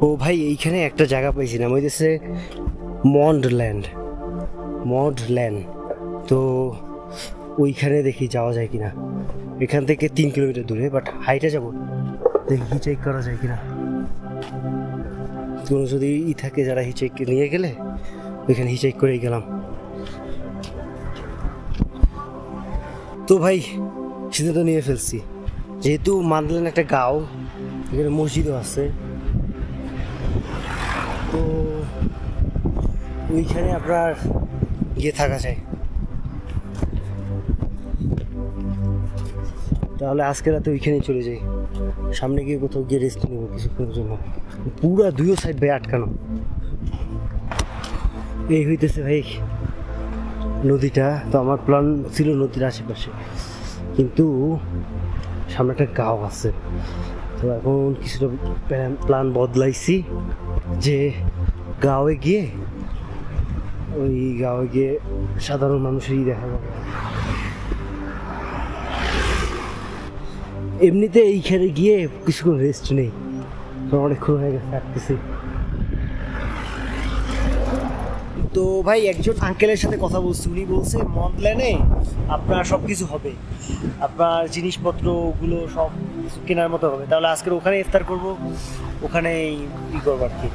ও ভাই, এইখানে একটা জায়গা পাইছিলাম, ওই দেশে মন্ডল্যান্ড। মন্ডল্যান্ড তো ওইখানে দেখি যাওয়া যায় কিনা। এখান থেকে 3 কিলোমিটার দূরে, বাট হাইটে যাবো, দেখি হিচেক করা যায় কিনা। কোনো যদি থাকে যারা হিচেক নিয়ে গেলে ওইখানে হিচেক করেই গেলাম। তো ভাই সিদ্ধান্ত নিয়ে ফেলছি, যেহেতু মানলেন একটা গাঁও, এখানে মসজিদও আছে, তো ওইখানে আপনার গিয়ে থাকা যায়। তাহলে আজকে রাতে ওইখানেই চলে যাই, সামনে গিয়ে কোথাও গিয়ে রেস্ট নেবো কিছুক্ষণের জন্য। পুরা দুইও সাইড ভাই আটকানো। এই হইতেছে ভাই নদীটা। তো আমার প্ল্যান ছিল নদীর আশেপাশে, কিন্তু সামনে একটা গাঁও আছে। তো এখন কিছুটা প্ল্যান বদলাইছি যে গাঁয়ে গিয়ে সাধারণ মানুষেরই দেখা যাবে। এমনিতে এইখানে গিয়ে কিছুক্ষণ রেস্ট নেই, অনেকক্ষণ হয়ে গেছে থাকতেছি। তো ভাই একজন আঙ্কেলের সাথে কথা বলছি, উনি বলছে মন্ডল্যান্ডে আপনার সব কিছু হবে, আপনার জিনিসপত্রগুলো সব কিছু কেনার মতো হবে। তাহলে আজকের ওখানে ইফতার করব, ওখানেই ই করবো আর কি।